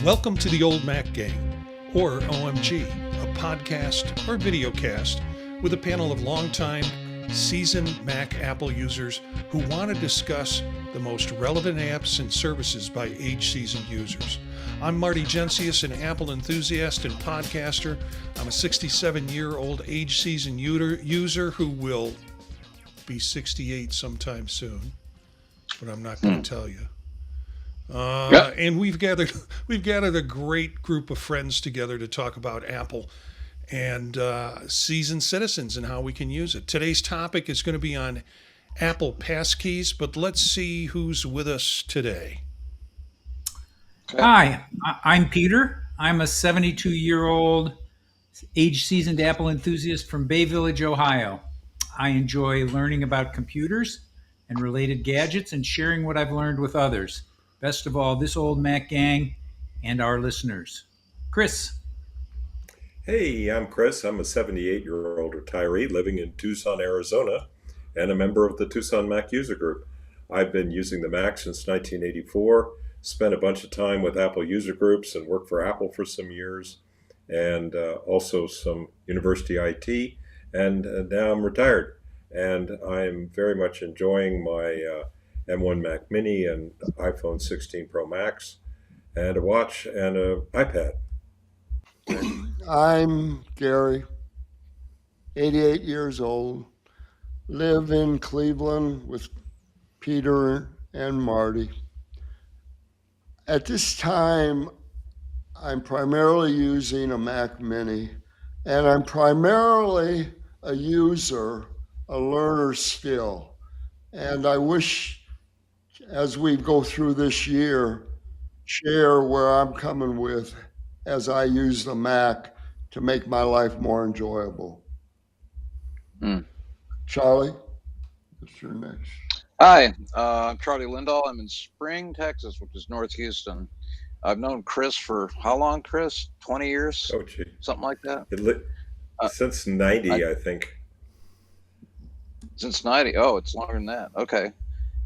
Welcome to the Old Mac Gang, or OMG, a podcast or videocast with a panel of longtime, seasoned Mac Apple users who want to discuss the most relevant apps and services by age-seasoned users. I'm Marty Gensius, an Apple enthusiast and podcaster. I'm a 67-year-old age-seasoned user who will be 68 sometime soon, but I'm not going to tell you. And we've gathered a great group of friends together to talk about Apple and seasoned citizens and how we can use it. Today's topic is going to be on Apple Passkeys, but let's see who's with us today. Hi, I'm Peter. I'm a 72-year-old age-seasoned Apple enthusiast from Bay Village, Ohio. I enjoy learning about computers and related gadgets and sharing what I've learned with others. Best of all, this old Mac gang and our listeners. Chris. Hey, I'm Chris. I'm a 78-year-old retiree living in Tucson, Arizona, and a member of the Tucson Mac user group. I've been using the Mac since 1984, spent a bunch of time with Apple user groups and worked for Apple for some years, and also some university IT, and now I'm retired. And I'm very much enjoying my M1 Mac Mini and iPhone 16 Pro Max, and a watch and an iPad. I'm Gary, 88 years old, live in Cleveland with Peter and Marty. At this time, I'm primarily using a Mac Mini, and I'm primarily a user, a learner still. And I wish, as we go through this year, share where I'm coming with as I use the Mac to make my life more enjoyable. Charlie, what's your next? Hi, I'm Charlie Lindahl. I'm in Spring, Texas, which is North Houston. I've known Chris for how long, Chris? 20 years? Oh, gee. Something like that? Since 90, I think. Since 90. Oh, it's longer than that. Okay.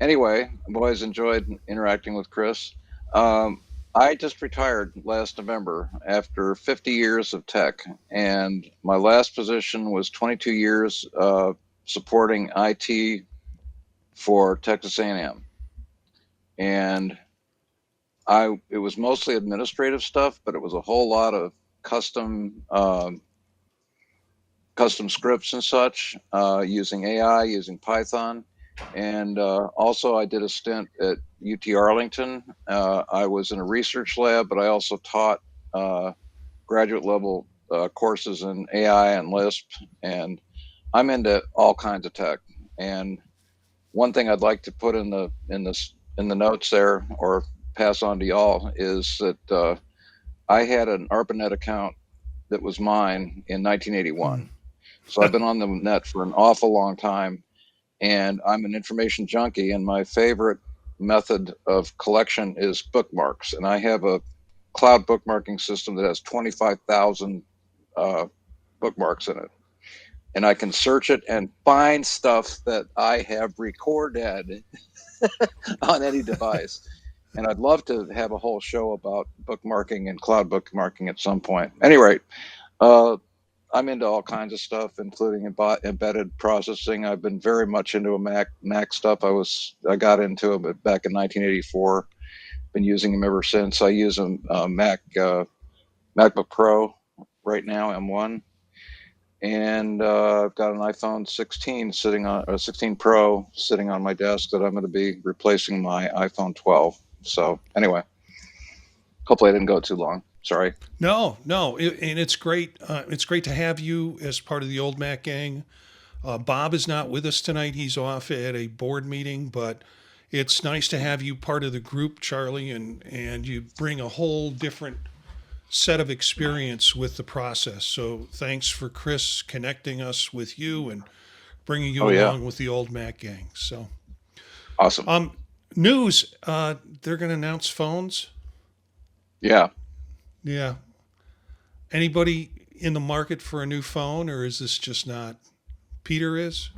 Anyway, I've always enjoyed interacting with Chris. I just retired last November after 50 years of tech, and my last position was 22 years supporting IT for Texas A&M. And it was mostly administrative stuff, but it was a whole lot of custom scripts and such, using AI, using Python. And also I did a stint at UT Arlington. I was in a research lab, but I also taught graduate level courses in AI and Lisp. And I'm into all kinds of tech. And one thing I'd like to put in the notes there, or pass on to y'all, is that I had an ARPANET account that was mine in 1981. So I've been on the net for an awful long time, and I'm an information junkie, and my favorite method of collection is bookmarks. And I have a cloud bookmarking system that has 25,000 bookmarks in it. And I can search it and find stuff that I have recorded on any device. And I'd love to have a whole show about bookmarking and cloud bookmarking at some point. Anyway, I'm into all kinds of stuff, including embedded processing. I've been very much into a Mac stuff. I got into it back in 1984. Been using them ever since. I use a MacBook Pro right now, M1. And I've got an iPhone 16 16 Pro sitting on my desk that I'm going to be replacing my iPhone 12. So anyway, hopefully I didn't go too long. Sorry. No, and it's great. It's great to have you as part of the Old Mac Gang. Bob is not with us tonight. He's off at a board meeting, but it's nice to have you part of the group, Charlie, and you bring a whole different set of experience with the process. So thanks for Chris connecting us with you and bringing you along with the Old Mac Gang. So awesome. News, they're going to announce phones. Yeah. Anybody in the market for a new phone, or is this just not? Peter is?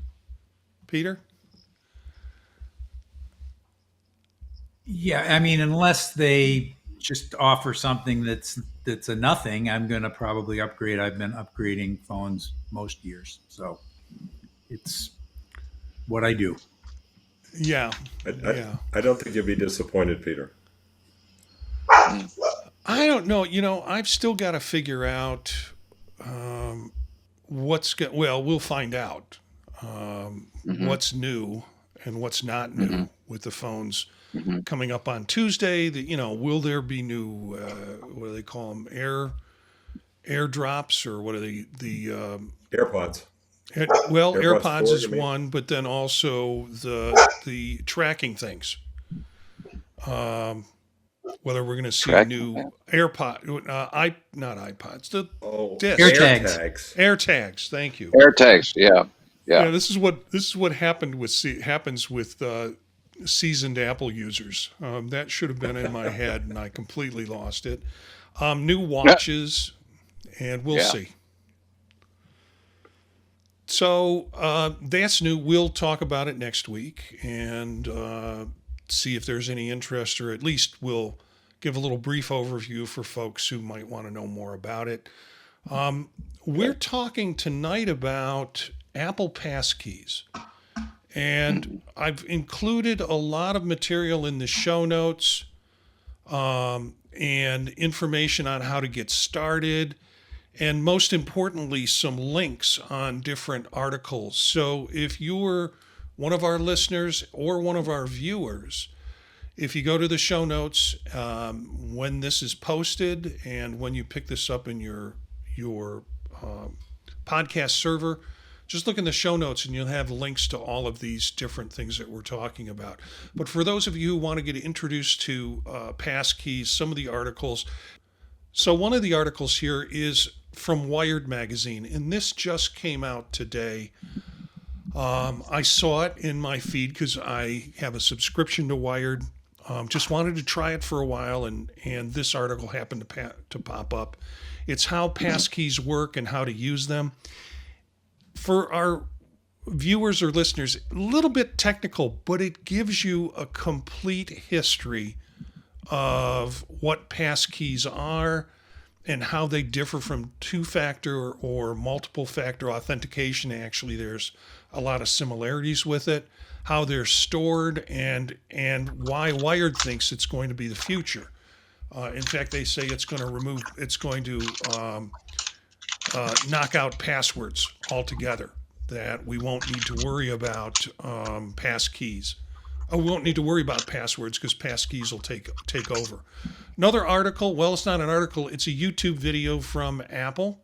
Peter? Yeah, I mean, unless they just offer something that's a nothing, I'm going to probably upgrade. I've been upgrading phones most years, so it's what I do. Yeah. I don't think you'll be disappointed, Peter. I don't know. I've still got to figure out we'll find out what's new and what's not new with the phones coming up on Tuesday. Will there be new, what do they call them, air drops, or what are the AirPods. AirPods 4, is one, but then also the tracking things. Whether we're going to see a new AirPod, not iPods, the disc. AirTags. Thank you. AirTags, yeah. This is what happens with seasoned Apple users. That should have been in my head, and I completely lost it. New watches, and we'll see. So that's new. We'll talk about it next week and see if there's any interest, or at least we'll give a little brief overview for folks who might want to know more about it. We're talking tonight about Apple Passkeys, and I've included a lot of material in the show notes and information on how to get started, and most importantly, some links on different articles. So if you're one of our listeners or one of our viewers, if you go to the show notes when this is posted and when you pick this up in your podcast server, just look in the show notes and you'll have links to all of these different things that we're talking about. But for those of you who want to get introduced to Passkeys, some of the articles. So one of the articles here is from Wired magazine, and this just came out today. I saw it in my feed because I have a subscription to Wired. Just wanted to try it for a while, and this article happened to pop up. It's how passkeys work and how to use them. For our viewers or listeners, a little bit technical, but it gives you a complete history of what passkeys are and how they differ from two-factor or multiple-factor authentication. Actually, there's a lot of similarities with it, how they're stored, and why Wired thinks it's going to be the future. In fact, they say it's going to knock out passwords altogether, that we won't need to worry about passkeys. We won't need to worry about passwords because passkeys will take over. Another article, well, it's not an article, it's a YouTube video from Apple.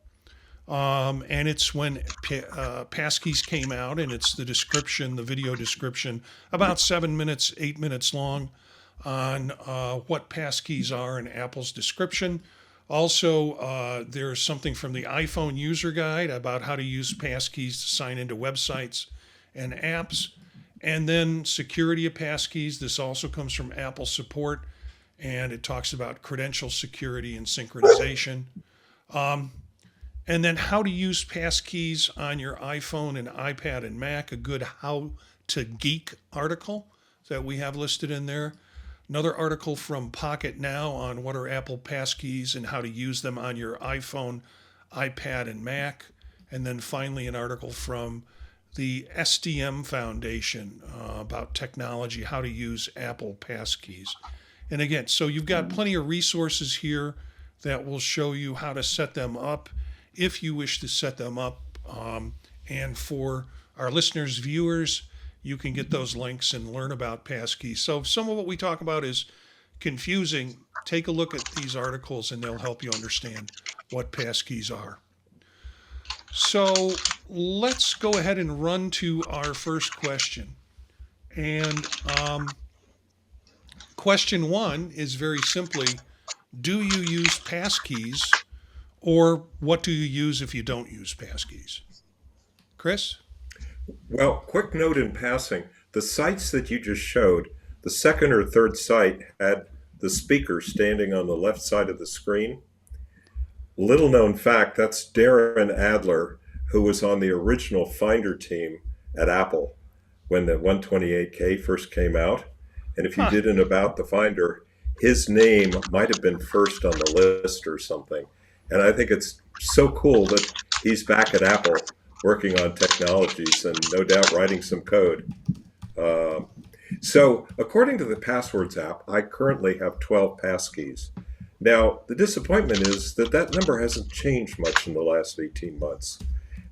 And it's when Passkeys came out, and it's the video description, about 7 minutes, 8 minutes long, on what Passkeys are in Apple's description. Also, there's something from the iPhone user guide about how to use Passkeys to sign into websites and apps. And then security of Passkeys. This also comes from Apple support, and it talks about credential security and synchronization. And then how to use Passkeys on your iPhone and iPad and Mac, a good How to Geek article that we have listed in there. Another article from Pocketnow on what are Apple Passkeys and how to use them on your iPhone, iPad, and Mac. And then finally an article from the SDM Foundation about technology, how to use Apple Passkeys. And again, so you've got plenty of resources here that will show you how to set them up if you wish to set them up. And for our listeners, viewers, you can get those links and learn about Passkeys. So if some of what we talk about is confusing, take a look at these articles and they'll help you understand what Passkeys are. So let's go ahead and run to our first question. And question one is very simply, do you use Passkeys, or what do you use if you don't use Passkeys? Chris? Well, quick note in passing, the sites that you just showed, the second or third site had the speaker standing on the left side of the screen. Little known fact, that's Darren Adler, who was on the original Finder team at Apple when the 128K first came out. And if you did an About the Finder, his name might have been first on the list or something. And I think it's so cool that he's back at Apple working on technologies and no doubt writing some code. So, according to the Passwords app, I currently have 12 passkeys. Now, the disappointment is that that number hasn't changed much in the last 18 months.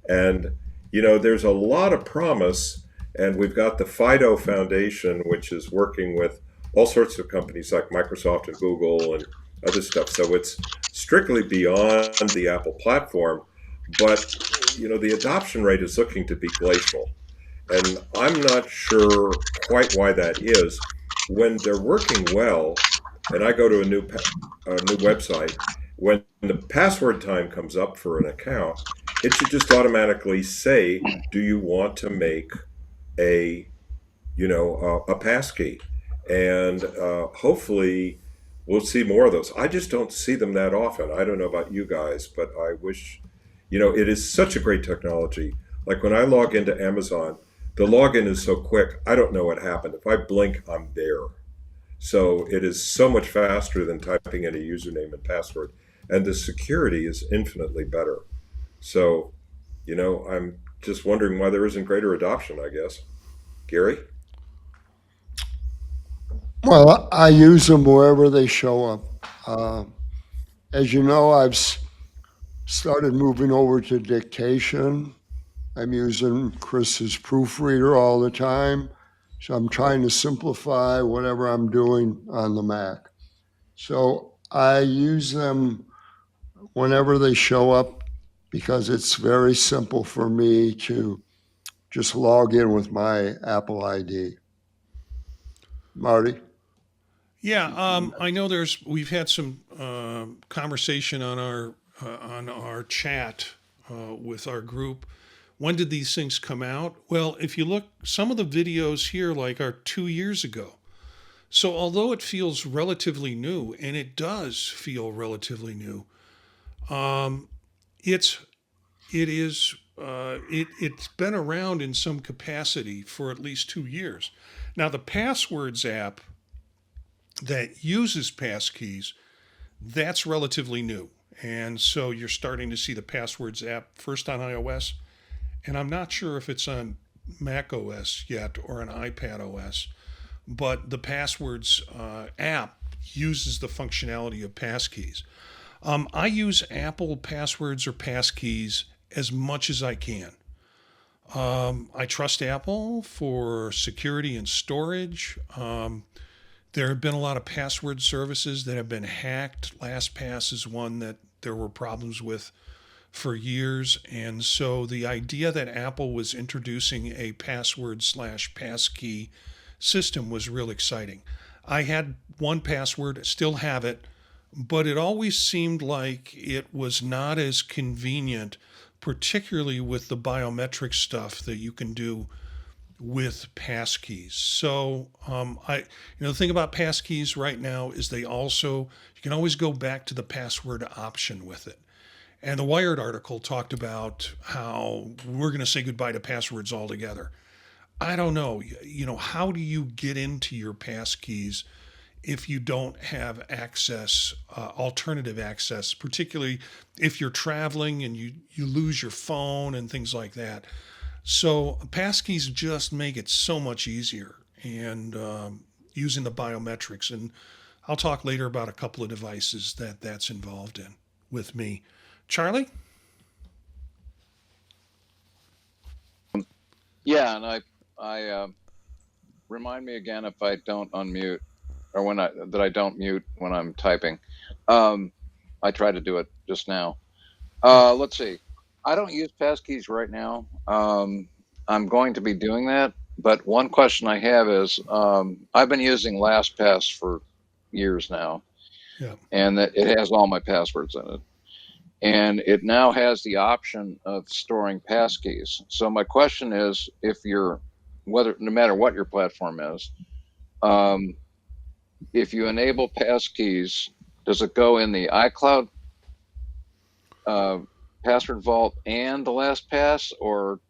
And, there's a lot of promise, and we've got the FIDO Foundation, which is working with all sorts of companies like Microsoft and Google and other stuff. So it's strictly beyond the Apple platform, but, the adoption rate is looking to be glacial. And I'm not sure quite why that is. When they're working well, and I go to a new website, when the password time comes up for an account, it should just automatically say, "Do you want to make a a passkey?" And hopefully, we'll see more of those. I just don't see them that often. I don't know about you guys, but I wish, it is such a great technology. Like when I log into Amazon, the login is so quick, I don't know what happened. If I blink, I'm there. So it is so much faster than typing in a username and password. And the security is infinitely better. So, I'm just wondering why there isn't greater adoption, I guess. Gary? Well, I use them wherever they show up. As you know, I've started moving over to dictation. I'm using Chris's proofreader all the time. So I'm trying to simplify whatever I'm doing on the Mac. So I use them whenever they show up because it's very simple for me to just log in with my Apple ID. Marty? Yeah, I know we've had some conversation on our chat with our group. When did these things come out? Well, if you look, some of the videos here are 2 years ago. So although it feels relatively new, and it does feel relatively new, it's been around in some capacity for at least 2 years. Now the Passwords app that uses passkeys, that's relatively new. And so you're starting to see the Passwords app first on iOS. And I'm not sure if it's on Mac OS yet or on iPad OS, but the Passwords app uses the functionality of passkeys. I use Apple Passwords or Passkeys as much as I can. I trust Apple for security and storage. There have been a lot of password services that have been hacked. LastPass is one that there were problems with for years. And so the idea that Apple was introducing a password/passkey system was real exciting. I had one password, still have it, but it always seemed like it was not as convenient, particularly with the biometric stuff that you can do with passkeys. So the thing about passkeys right now is you can always go back to the password option with it. And the Wired article talked about how we're going to say goodbye to passwords altogether. I don't know. How do you get into your passkeys if you don't have access, alternative access, particularly if you're traveling and you lose your phone and things like that? So passkeys just make it so much easier, and using the biometrics. And I'll talk later about a couple of devices that's involved in with me. Charlie? Yeah, and I remind me again if I don't unmute or that I don't mute when I'm typing. I tried to do it just now. Let's see. I don't use passkeys right now. I'm going to be doing that, but one question I have is I've been using LastPass for years now, and that it has all my passwords in it. And it now has the option of storing passkeys. So my question is, no matter what your platform is, if you enable passkeys, does it go in the iCloud password vault and the LastPass? Or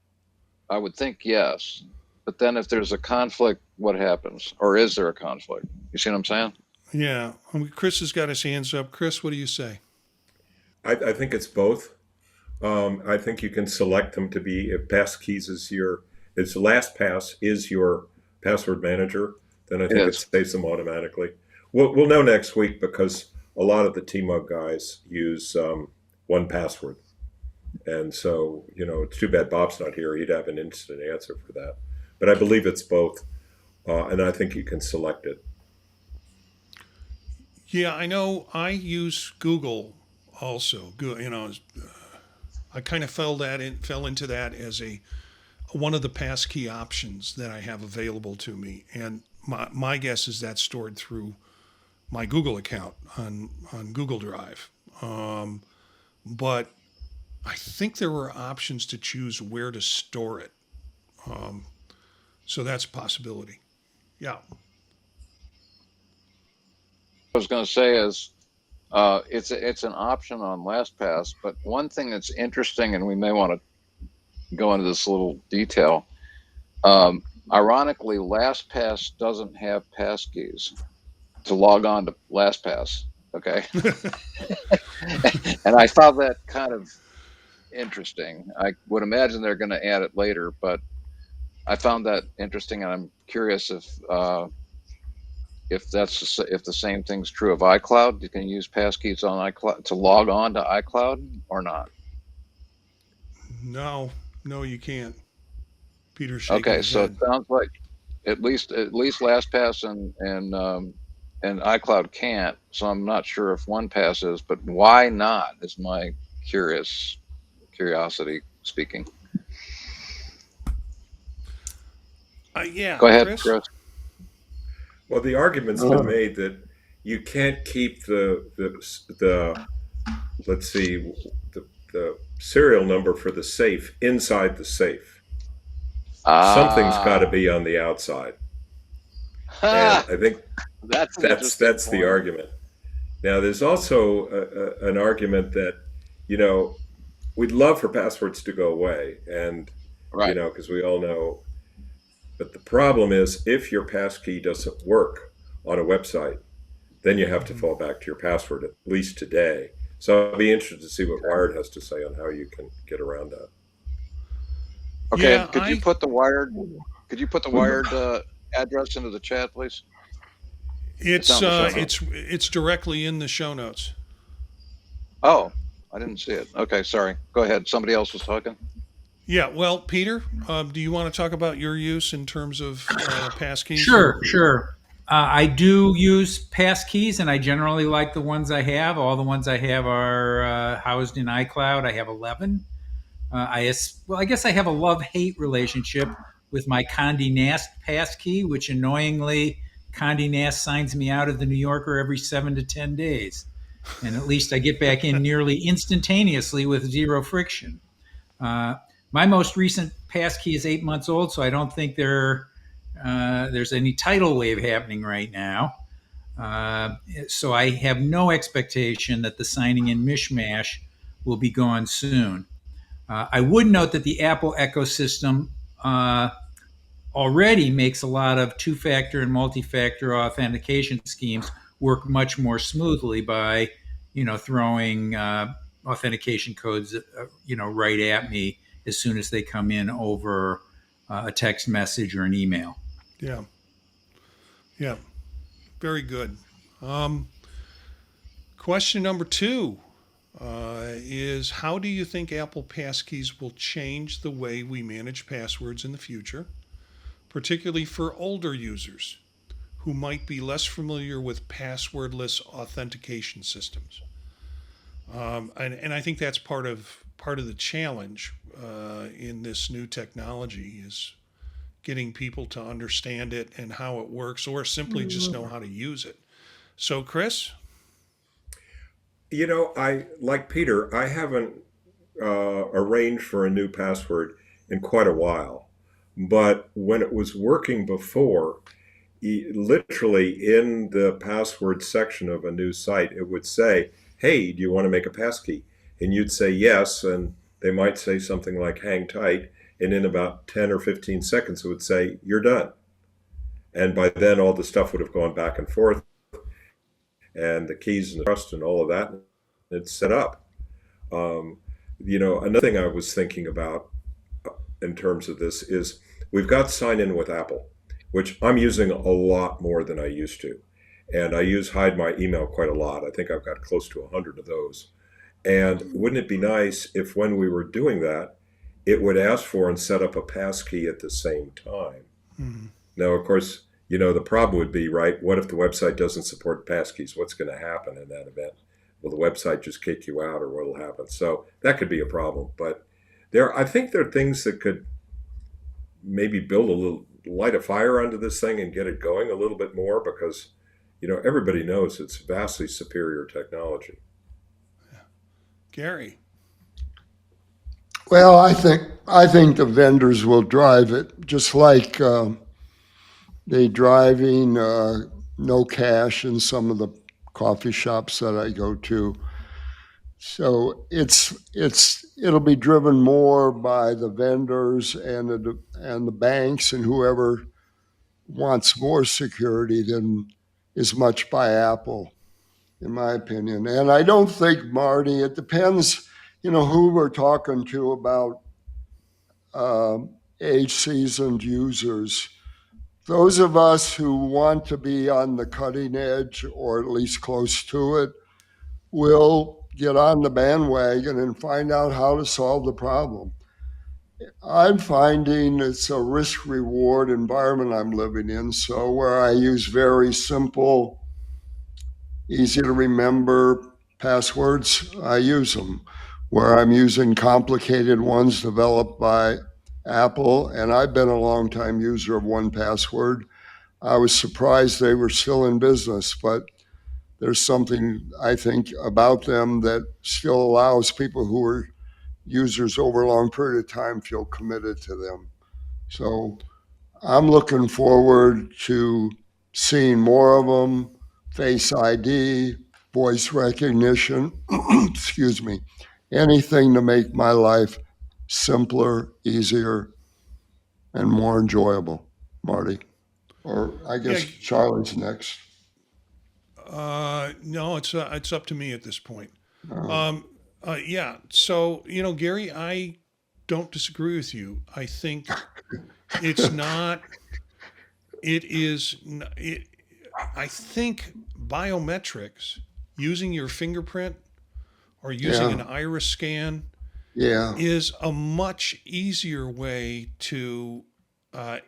I would think yes. But then if there's a conflict, what happens? Or is there a conflict? You see what I'm saying? Yeah. Chris has got his hands up. Chris, what do you say? I think it's both. I think you can select them to be, if Passkeys is if LastPass is your password manager, then I think it Yes. saves them automatically. We'll know next week because a lot of the TMUG guys use 1Password. And so, it's too bad Bob's not here. He'd have an instant answer for that. But I believe it's both. And I think you can select it. Yeah, I know. I use Google also. I kind of fell into that as one of the passkey options that I have available to me, and my guess is that's stored through my Google account on Google Drive. But I think there were options to choose where to store it, so that's a possibility. Yeah. I was going to say is it's an option on LastPass, but one thing that's interesting, and we may want to go into this little detail. Ironically, LastPass doesn't have passkeys to log on to LastPass. Okay, and I found that kind of interesting. I would imagine they're going to add it later, but I found that interesting, and I'm curious if the same thing's true of iCloud. You can use passkeys on iCloud to log on to iCloud or not. No, you can't. Peter's shaking Okay, his so head. it sounds like at least LastPass and iCloud can't. So I'm not sure if 1Pass is, but why not? Is my curiosity speaking. Yeah, Go ahead, Chris. Well, the argument's been made that you can't keep the let's see, the serial number for the safe inside the safe. Something's got to be on the outside, and I think that's that's the argument. Now, there's also an argument that we'd love for passwords to go away, and right. because we all know. But the problem is, if your passkey doesn't work on a website, then you have to fall back to your password, at least today. So I'd be interested to see what Wired has to say on how you can get around that. Okay, Yeah, could you put the Wired address into the chat, please? It's directly in the show notes. Oh, I didn't see it. Okay, sorry. Go ahead. Somebody else was talking. Yeah, well, Peter, do you want to talk about your use in terms of passkeys? Sure. I do use passkeys, and I generally like the ones I have. All the ones I have are housed in iCloud. I have 11. I guess I have a love-hate relationship with my Condé Nast passkey, which annoyingly Condé Nast signs me out of the New Yorker every 7 to 10 days. And at least I get back in nearly instantaneously with zero friction. My most recent passkey is 8 months old, so I don't think there's any tidal wave happening right now. So I have no expectation that the signing in mishmash will be gone soon. I would note that the Apple ecosystem already makes a lot of two-factor and multi-factor authentication schemes work much more smoothly by, throwing authentication codes, right at me as soon as they come in over a text message or an email. Yeah. Very good. Question number 2 is, how do you think Apple Passkeys will change the way we manage passwords in the future, particularly for older users who might be less familiar with passwordless authentication systems? And I think that's part of the challenge in this new technology is getting people to understand it and how it works, or simply just know how to use it. So, Chris? I like Peter. I haven't arranged for a new password in quite a while, but when it was working before, literally in the password section of a new site, it would say, "Hey, do you want to make a passkey?" And you'd say yes, and they might say something like "hang tight," and in about 10 or 15 seconds, it would say, "You're done." And by then, all the stuff would have gone back and forth. and the keys and the trust and all of that. It's set up. Another thing I was thinking about in terms of this is we've got sign in with Apple, which I'm using a lot more than I used to. And I hide my email quite a lot. I think I've got close to 100 of those. And wouldn't it be nice if when we were doing that, it would ask for and set up a passkey at the same time? Mhm. Now, of course, the problem would be, right, what if the website doesn't support passkeys? What's going to happen in that event? Will the website just kick you out, or what will happen? So that could be a problem. But I think there are things that could maybe light a fire under this thing and get it going a little bit more, because everybody knows it's vastly superior technology. Gary. Well, I think the vendors will drive it, just like they driving no cash in some of the coffee shops that I go to. So it'll be driven more by the vendors and the banks and whoever wants more security than as much by Apple, in my opinion. And I don't think, Marty, it depends, who we're talking to about age-seasoned users. Those of us who want to be on the cutting edge, or at least close to it, will get on the bandwagon and find out how to solve the problem. I'm finding it's a risk-reward environment I'm living in, so where I use very simple, easy to remember passwords, I use them. Where I'm using complicated ones developed by Apple, and I've been a long time user of 1Password. I was surprised they were still in business, but there's something I think about them that still allows people who are users over a long period of time feel committed to them. So I'm looking forward to seeing more of them, Face ID, voice recognition, excuse me, anything to make my life simpler, easier, and more enjoyable, Marty. Or I guess Yeah. Charlie's next. No, it's up to me at this point. Uh, Yeah. So, Gary, I don't disagree with you. I think it's not, it is, I think biometrics, using your fingerprint or using an yeah, iris scan, yeah, is a much easier way to uh,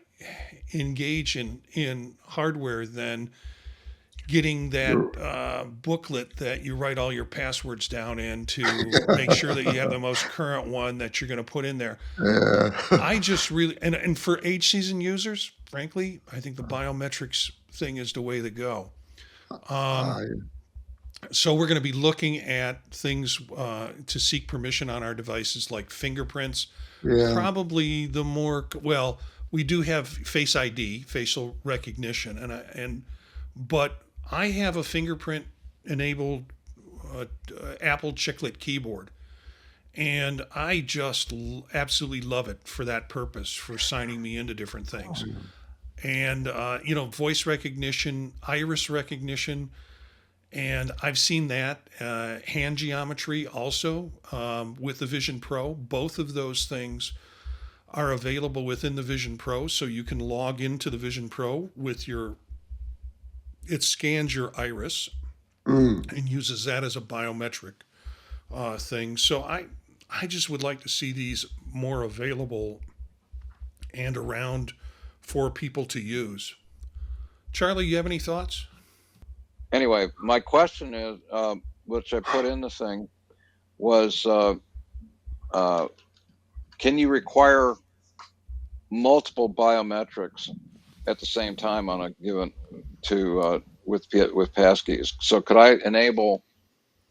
engage in hardware than getting that you're, booklet that you write all your passwords down in to make sure that you have the most current one that you're going to put in there. yeah. I just really, and for age season users, frankly, I think the biometrics thing is the way to go. Um, I, so we're going to be looking at things to seek permission on our devices like fingerprints. yeah, Probably the more, well, we do have Face ID, facial recognition, but I have a fingerprint enabled Apple chiclet keyboard, and I just absolutely love it for that purpose, for signing me into different things. And voice recognition, iris recognition, and I've seen that hand geometry also with the Vision Pro. Both of those things are available within the Vision Pro, so you can log into the Vision Pro with it scans your iris mm, and uses that as a biometric thing. So I just would like to see these more available and around for people to use. Charlie, you have any thoughts? Anyway, my question is, which I put in the thing, was can you require multiple biometrics at the same time on a given with passkeys? So could I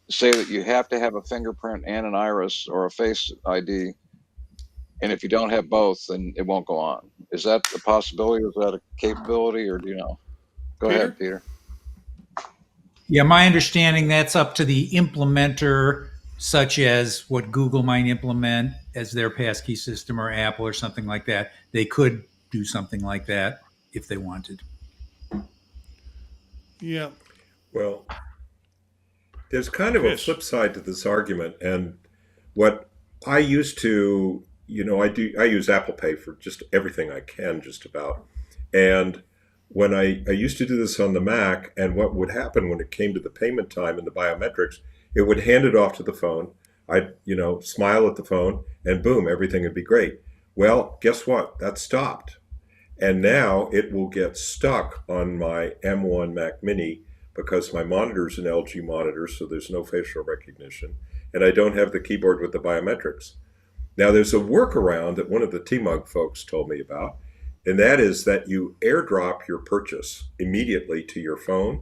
say that you have to have a fingerprint and an iris or a face ID, and if you don't have both, then it won't go on? Is that a possibility? Is that a capability, or do you know? Go Peter? ahead, Peter. Yeah, my understanding that's up to the implementer, such as what Google might implement as their passkey system, or Apple or something like that. They could do something like that if they wanted. Yeah. Well, There's kind of a Chris. flip side to this argument, and what I used to, I use Apple Pay for just everything I can, just about. And when I used to do this on the Mac, and what would happen when it came to the payment time and the biometrics, it would hand it off to the phone. I'd, smile at the phone, and boom, everything would be great. Well, guess what? That stopped. And now it will get stuck on my M1 Mac Mini because my monitor is an LG monitor, so there's no facial recognition, and I don't have the keyboard with the biometrics. Now, there's a workaround that one of the T-Mug folks told me about, and that is that you airdrop your purchase immediately to your phone,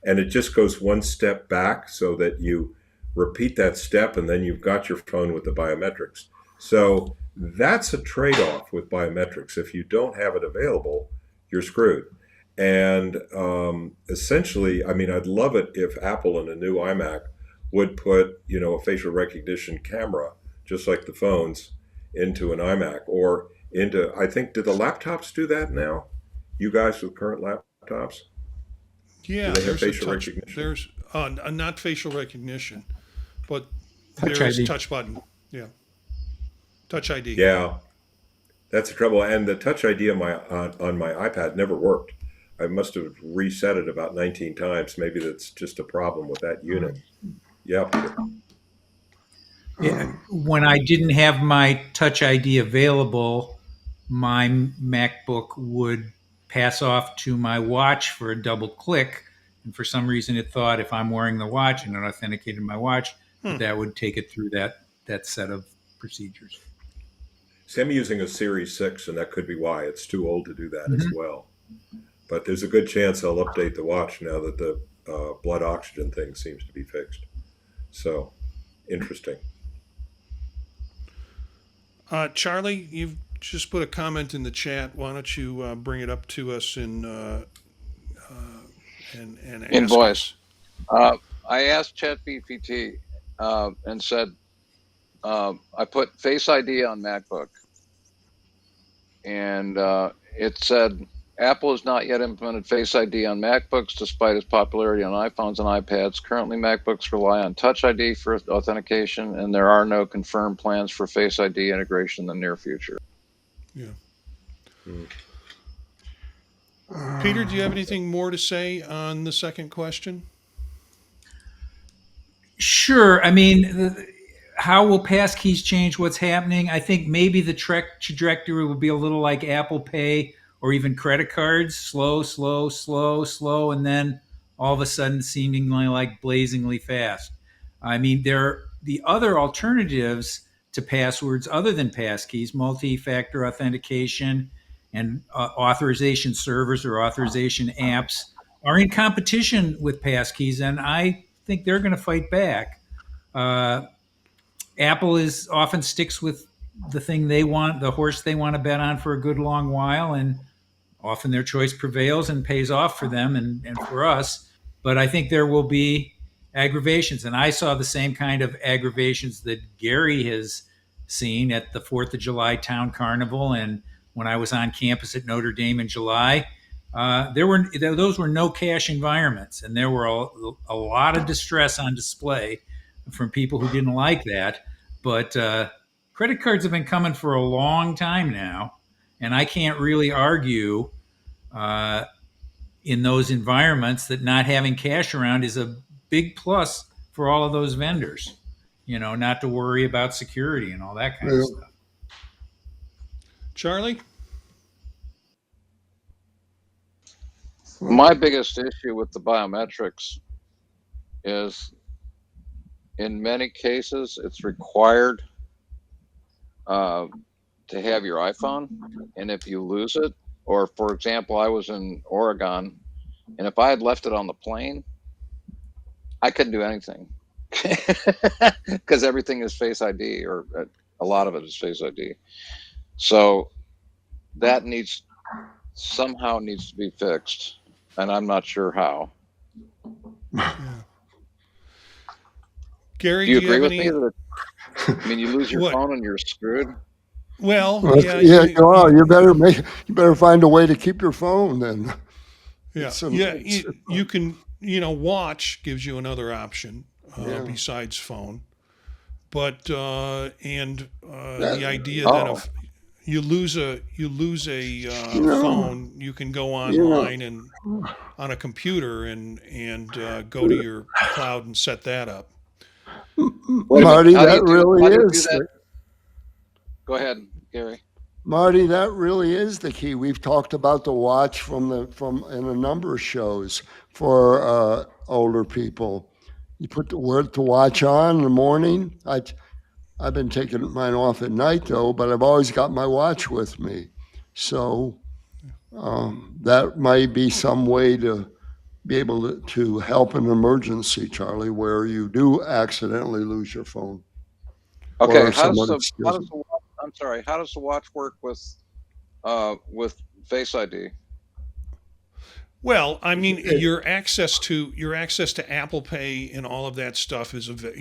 and it just goes one step back so that you repeat that step, and then you've got your phone with the biometrics. So that's a trade-off with biometrics. If you don't have it available, you're screwed. And essentially, I'd love it if Apple in a new iMac would put, a facial recognition camera, just like the phones, into an iMac or into, I think, do the laptops do that now? You guys with current laptops? Yeah, Do they have there's facial recognition? There's not facial recognition, but Touch there's ID. touch button. Yeah, Touch ID. Yeah, that's the trouble. And the Touch ID on my iPad never worked. I must have reset it about 19 times. Maybe that's just a problem with that unit. Yeah, Peter. Yeah, when I didn't have my Touch ID available, my MacBook would pass off to my watch for a double click. And for some reason, it thought if I'm wearing the watch and it authenticated my watch, that would take it through that set of procedures. See, I'm using a Series 6, and that could be why. It's too old to do that as well. But there's a good chance I'll update the watch now that the blood oxygen thing seems to be fixed. So, interesting. Charlie, you've just put a comment in the chat. Why don't you bring it up to us in ask voice? us? I asked ChatGPT and said, I put Face ID on MacBook, and it said, Apple has not yet implemented Face ID on MacBooks despite its popularity on iPhones and iPads. Currently, MacBooks rely on Touch ID for authentication, and there are no confirmed plans for Face ID integration in the near future. Yeah. Peter, do you have anything more to say on the second question? Sure. How will passkeys change what's happening? I think maybe the trajectory will be a little like Apple Pay or even credit cards, slow, and then all of a sudden seemingly like blazingly fast. The other alternatives to passwords other than passkeys, multi-factor authentication and authorization servers or authorization apps are in competition with passkeys, and I think they're going to fight back. Apple often sticks with the thing they want, the horse they want to bet on for a good long while, and often their choice prevails and pays off for them and for us. But I think there will be aggravations, and I saw the same kind of aggravations that Gary has seen at the 4th of July Town Carnival, and when I was on campus at Notre Dame in July. Those were no cash environments, and there were a lot of distress on display from people who didn't like that. But credit cards have been coming for a long time now, and I can't really argue in those environments that not having cash around is a big plus for all of those vendors. Not to worry about security and all that kind of stuff. Charlie? My biggest issue with the biometrics is, in many cases, it's required to have your iPhone, and if you lose it, or for example, I was in Oregon, and if I had left it on the plane, I couldn't do anything because everything is Face ID, or a lot of it is Face ID. So that somehow needs to be fixed, and I'm not sure how. Yeah. Gary, Do you agree have with any? me that you lose your What? phone and you're screwed? Well, You better find a way to keep your phone then. You can, watch gives you another option. besides phone. But the idea then Oh. of you lose a know, phone, you can go online and on a computer and go to your cloud and set that up. Wait a Marty, minute. How do that you do really do is. that? Go ahead, Gary. Marty, that really is the key. We've talked about the watch from in a number of shows for older people. You put the watch on in the morning. I've been taking mine off at night though, but I've always got my watch with me. So that might be some way to be able to help an emergency, Charlie, where you do accidentally lose your phone. Okay. Or someone I'm sorry. How does the watch work with Face ID? Well, I mean, your access to Apple Pay and all of that stuff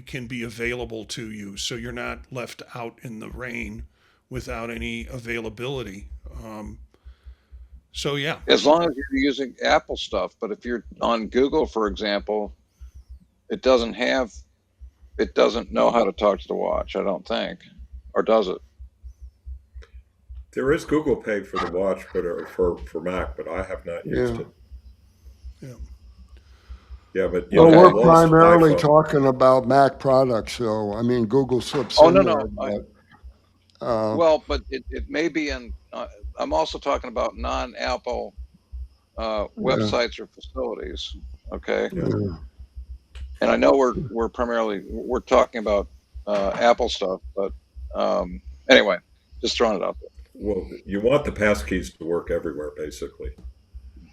can be available to you, so you're not left out in the rain without any availability. So yeah, As long as you're using Apple stuff, but if you're on Google, for example, it doesn't know how to talk to the watch, I don't think, or does it? There is Google Pay for the watch, but for Mac, but I have not used it. yeah. Yeah, but Well, I we're lost primarily iPhone. talking about Mac products, so I mean, Google slips Oh, in no, there. no. But, Well, but it may be in. I'm also talking about non-Apple websites or facilities. Okay, Yeah. and I know we're primarily talking about Apple stuff, but anyway, just throwing it out there. Well, you want the passkeys to work everywhere, basically.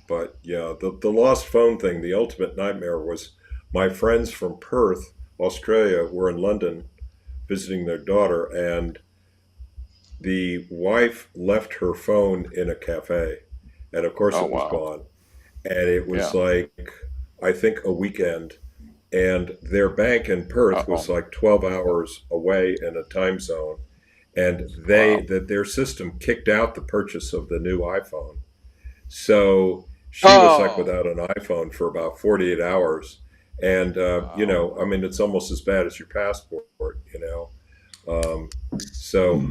But yeah, the lost phone thing, the ultimate nightmare was my friends from Perth, Australia, were in London visiting their daughter, and the wife left her phone in a cafe, and of course Oh, it was wow. gone. And it was Yeah. like, I think, a weekend, and their bank in Perth was Uh-oh. like 12 hours away in a time zone, and their system kicked out the purchase of the new iPhone. So she was like Oh, without an iPhone for about 48 hours. And, wow. I mean, it's almost as bad as your passport, So,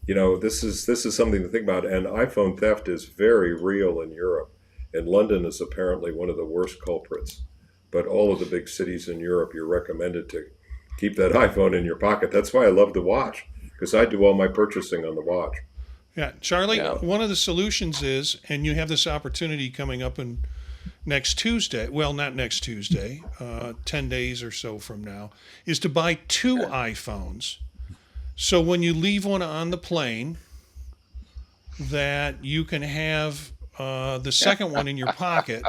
this is something to think about. And iPhone theft is very real in Europe. And London is apparently one of the worst culprits. But all of the big cities in Europe, you're recommended to keep that iPhone in your pocket. That's why I love the watch, because I do all my purchasing on the watch. Yeah, Charlie, Yeah. one of the solutions is, and you have this opportunity coming up in next Tuesday, well, not next Tuesday, 10 days or so from now, is to buy two iPhones. So when you leave one on the plane, that you can have the second one in your pocket,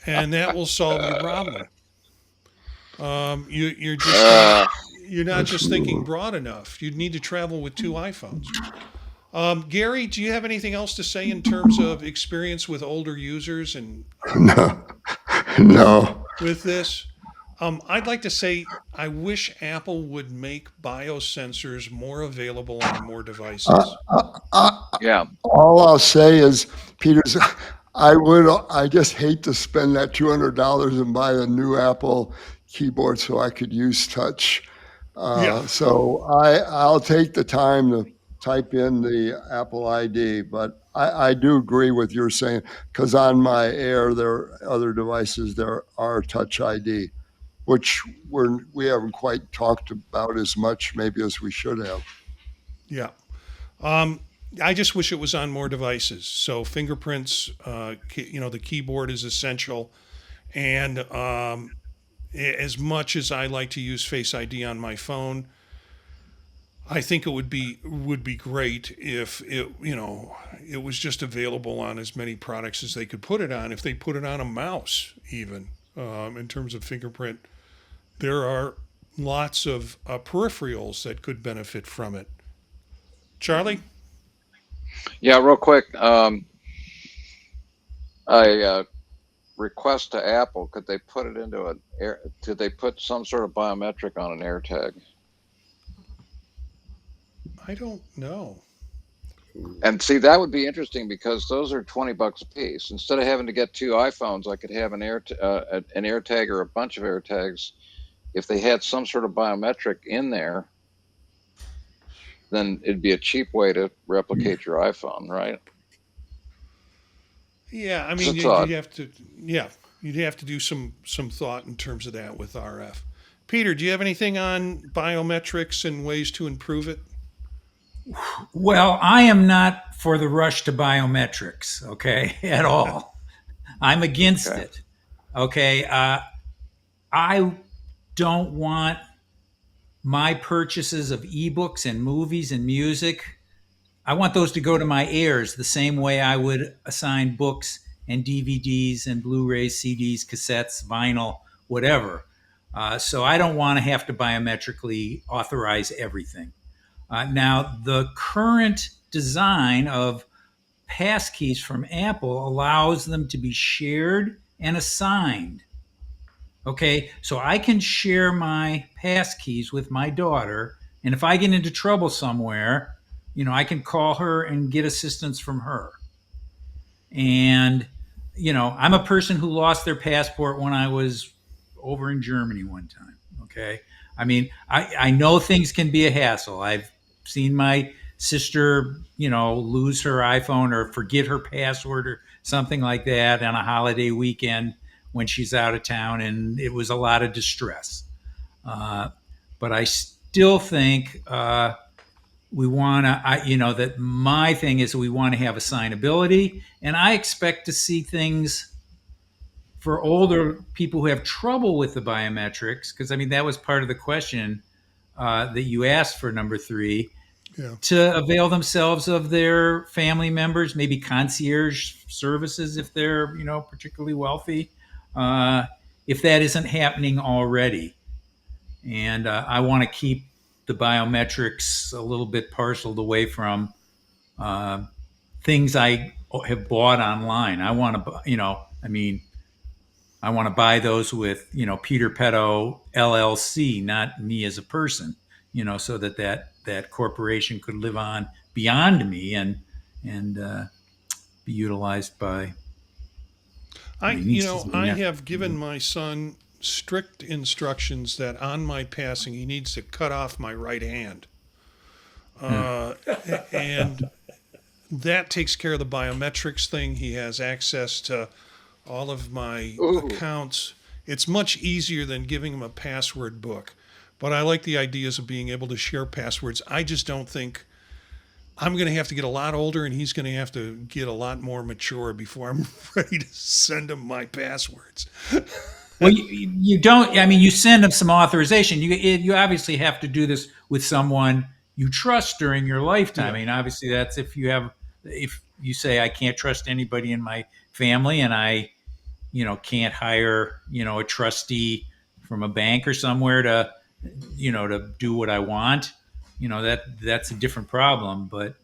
and that will solve your problem. You're not just thinking broad enough. You need to travel with two iPhones. Gary, do you have anything else to say in terms of experience with older users and no. with this? I'd like to say I wish Apple would make biosensors more available on more devices. Yeah. All I'll say is, Peters, I just hate to spend that $200 and buy a new Apple keyboard so I could use touch. Yeah. So I'll take the time to type in the Apple ID, but I do agree with your saying, because on my Air, there are other devices, there are Touch ID, which we haven't quite talked about as much maybe as we should have. Yeah. I just wish it was on more devices. So fingerprints, the keyboard is essential. And as much as I like to use Face ID on my phone, I think it would be great if it was just available on as many products as they could put it on. If they put it on a mouse, even in terms of fingerprint, there are lots of peripherals that could benefit from it. Charlie? Yeah, real quick. I request to Apple, could they put it into did they put some sort of biometric on an AirTag? I don't know. And see, that would be interesting because those are $20 a piece. Instead of having to get two iPhones, I could have an AirTag or a bunch of AirTags if they had some sort of biometric in there, then it'd be a cheap way to replicate your iPhone, right? Yeah, I It's mean, a thought. you'd have to, yeah, you'd have to do some thought in terms of that with RF. Peter, do you have anything on biometrics and ways to improve it? Well, I am not for the rush to biometrics, okay, at all. I'm against Okay. it. Okay. I don't want my purchases of ebooks and movies and music. I want those to go to my heirs the same way I would assign books and DVDs and Blu-rays, CDs, cassettes, vinyl, whatever. So I don't want to have to biometrically authorize everything. Now, the current design of passkeys from Apple allows them to be shared and assigned. Okay, so I can share my passkeys with my daughter, and if I get into trouble somewhere, I can call her and get assistance from her. And, I'm a person who lost their passport when I was over in Germany one time. Okay. I mean, I know things can be a hassle. I've seen my sister, lose her iPhone or forget her password or something like that on a holiday weekend when she's out of town, and it was a lot of distress. But I still think we want to, that my thing is we want to have assignability, and I expect to see things for older people who have trouble with the biometrics, because I mean that was part of the question that you asked for number 3, Yeah. to avail themselves of their family members, maybe concierge services if they're particularly wealthy, if that isn't happening already. And I want to keep the biometrics a little bit parceled away from things I have bought online. I want to, I want to buy those with, Peter Petto LLC, not me as a person, so that corporation could live on beyond me and be utilized by I, my you nieces know, and I nephews. have given my son strict instructions that on my passing, he needs to cut off my right hand. Uh, and that takes care of the biometrics thing. He has access to all of my Ooh. accounts. It's much easier than giving him a password book. But I like the ideas of being able to share passwords. I just don't think I'm going to have to get a lot older and he's going to have to get a lot more mature before I'm ready to send him my passwords. Well, you don't. I mean, you send them some authorization. You obviously have to do this with someone you trust during your lifetime. I mean, obviously, that's if you say I can't trust anybody in my family, and I, can't hire a trustee from a bank or somewhere to do what I want. That's a different problem. But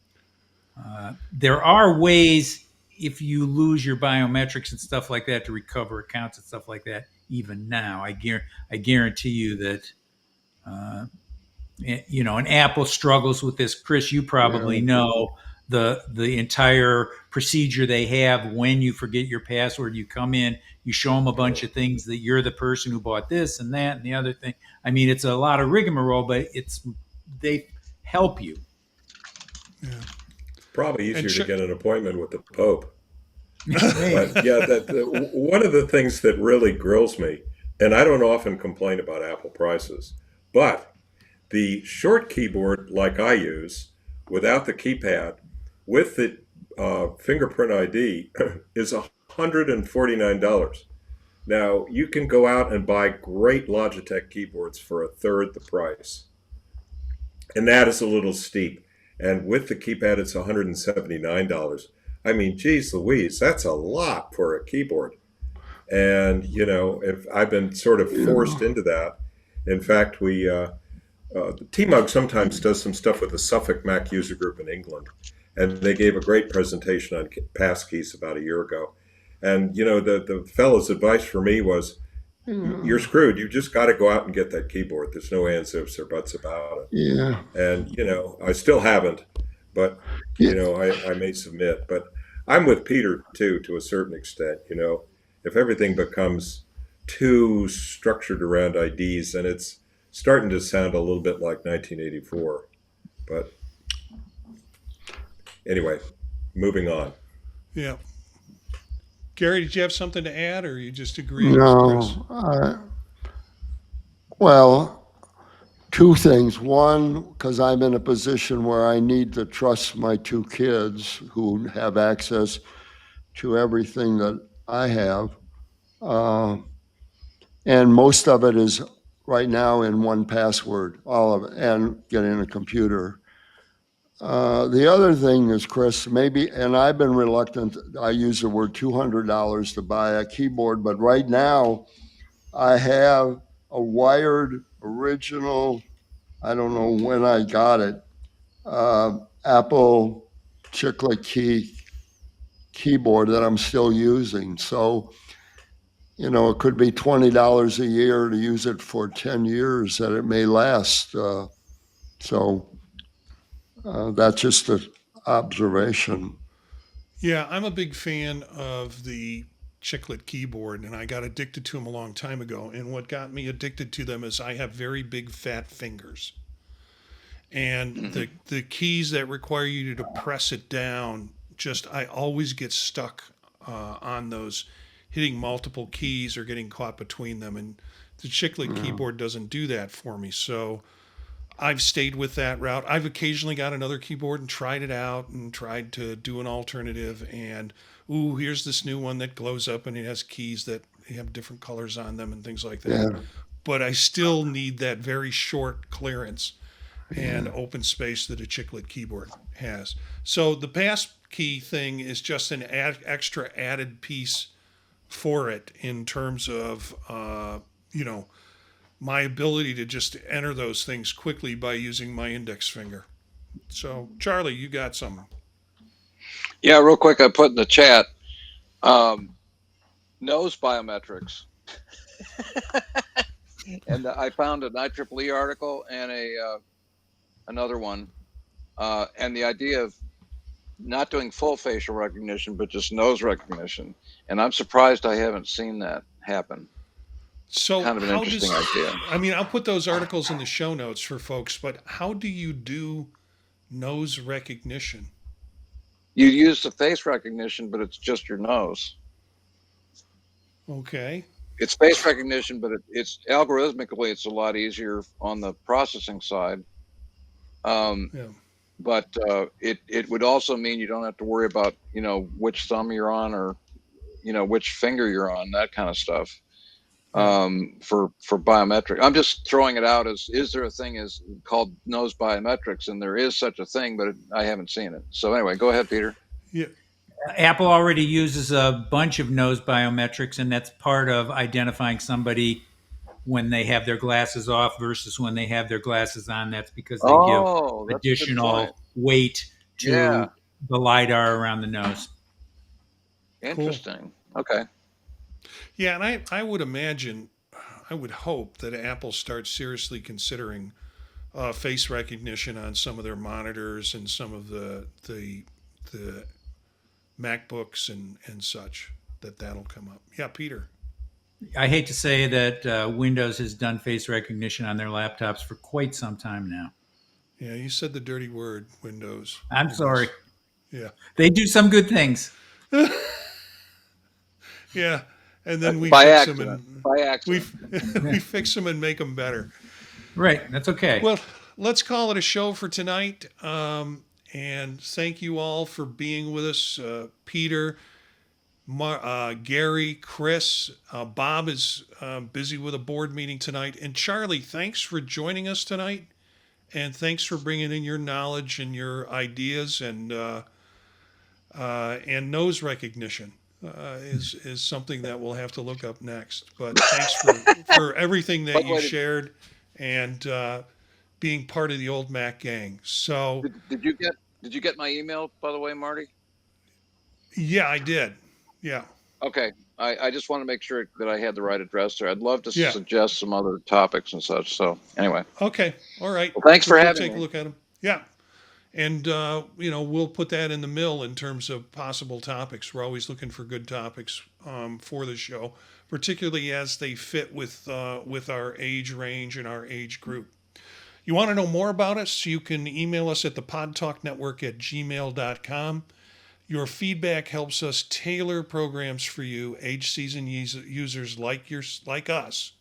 there are ways if you lose your biometrics and stuff like that to recover accounts and stuff like that. Even now, I guarantee you that and Apple struggles with this. Chris, you probably know the entire procedure they have when you forget your password. You come in, you show them a bunch of things that you're the person who bought this and that and the other thing. I mean, it's a lot of rigmarole, but they help you. Yeah. Probably easier And to get an appointment with the Pope. Hey, But yeah, one of the things that really grills me, and I don't often complain about Apple prices, but the short keyboard like I use, without the keypad, with the fingerprint ID, is $149. Now, you can go out and buy great Logitech keyboards for a third the price. And that is a little steep. And with the keypad, it's $179. I mean, geez Louise, that's a lot for a keyboard. And, if I've been sort of forced into that. In fact, T-Mug sometimes does some stuff with the Suffolk Mac user group in England. And they gave a great presentation on passkeys about a year ago. And, the fellow's advice for me was, you're screwed. You just got to go out and get that keyboard. There's no ands, ifs, or buts about it. Yeah. And, I still haven't, but, I may submit. But I'm with Peter, too, to a certain extent. If everything becomes too structured around IDs, and it's starting to sound a little bit like 1984. But anyway, moving on. Yeah. Gary, did you have something to add, or you just agreeing with Chris? No, well, two things. One, because I'm in a position where I need to trust my two kids who have access to everything that I have. And most of it is right now in 1Password, all of it, and getting a computer. The other thing is, Chris, maybe, and I've been reluctant, I use the word $200 to buy a keyboard, but right now I have a wired original, I don't know when I got it, Apple Chiclet keyboard that I'm still using. So, it could be $20 a year to use it for 10 years that it may last. That's just an observation. Yeah, I'm a big fan of the chiclet keyboard, and I got addicted to them a long time ago. And what got me addicted to them is I have very big, fat fingers. And the keys that require you to press it down, I always get stuck on those, hitting multiple keys or getting caught between them. And the chiclet keyboard doesn't do that for me. So I've stayed with that route. I've occasionally got another keyboard and tried it out and tried to do an alternative. And, here's this new one that glows up and it has keys that have different colors on them and things like that. Yeah. But I still need that very short clearance and open space that a chiclet keyboard has. So the passkey thing is just an extra added piece for it in terms of, my ability to just enter those things quickly by using my index finger. So, Charlie, you got some. Yeah, real quick, I put in the chat, nose biometrics. And I found an IEEE article and another one. And the idea of not doing full facial recognition, but just nose recognition. And I'm surprised I haven't seen that happen. So Kind of an interesting idea. I mean, I'll put those articles in the show notes for folks, but how do you do nose recognition? You use the face recognition, but it's just your nose. Okay. It's face recognition, but it's algorithmically, it's a lot easier on the processing side. But it would also mean you don't have to worry about, which thumb you're on or, which finger you're on, that kind of stuff. For biometric. I'm just throwing it out as, is there a thing called nose biometrics? And there is such a thing, but I haven't seen it. So anyway, go ahead, Peter. Yeah. Apple already uses a bunch of nose biometrics, and that's part of identifying somebody when they have their glasses off versus when they have their glasses on. That's because they give additional weight to the LiDAR around the nose. Interesting. Cool. Okay. Yeah, and I would imagine, I would hope that Apple starts seriously considering face recognition on some of their monitors and some of the MacBooks and such, that'll come up. Yeah, Peter. I hate to say that Windows has done face recognition on their laptops for quite some time now. Yeah, you said the dirty word, Windows. I'm sorry. Yeah. They do some good things. Yeah. And then we by fix accident. them By accident. we fix them and make them better. Right. That's okay. Well, let's call it a show for tonight. And thank you all for being with us. Peter, Gary, Chris, Bob is busy with a board meeting tonight. And Charlie, thanks for joining us tonight. And thanks for bringing in your knowledge and your ideas and nose recognition. Is something that we'll have to look up next. But thanks for everything that you shared and being part of the old Mac gang. So did you get my email, by the way, Marty? Yeah, I did. Yeah. Okay. I just want to make sure that I had the right address there. I'd love to suggest some other topics and such. So anyway. Okay. All right. Well, thanks for having me. Take a look at them. Yeah. And, we'll put that in the mill in terms of possible topics. We're always looking for good topics for the show, particularly as they fit with our age range and our age group. You want to know more about us? You can email us at thepodtalknetwork@gmail.com. Your feedback helps us tailor programs for you, age season users like us,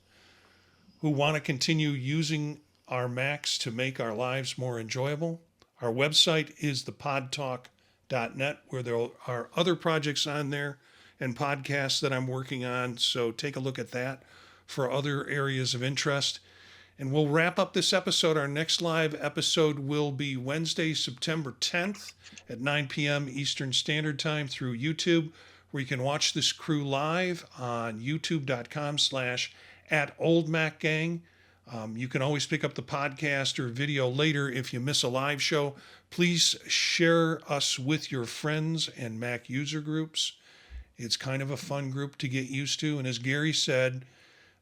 who want to continue using our Macs to make our lives more enjoyable. Our website is thepodtalk.net, where there are other projects on there and podcasts that I'm working on. So take a look at that for other areas of interest. And we'll wrap up this episode. Our next live episode will be Wednesday, September 10th at 9 p.m. Eastern Standard Time through YouTube, where you can watch this crew live on youtube.com/@oldmacgang. You can always pick up the podcast or video later if you miss a live show. Please share us with your friends and Mac user groups. It's kind of a fun group to get used to. And as Gary said,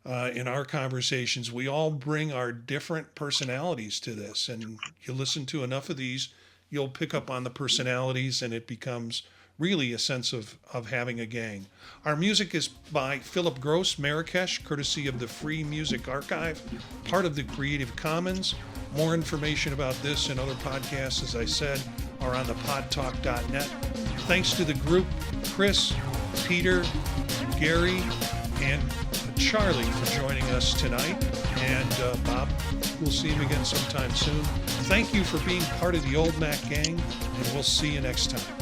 in our conversations, we all bring our different personalities to this. And you listen to enough of these, you'll pick up on the personalities, and it becomes really a sense of having a gang. Our music is by Philip Gross, Marrakesh, courtesy of the Free Music Archive, part of the Creative Commons. More information about this and other podcasts, as I said, are on thepodtalk.net. Thanks to the group, Chris, Peter, Gary, and Charlie for joining us tonight. And Bob, we'll see him again sometime soon. Thank you for being part of the Old Mac Gang, and we'll see you next time.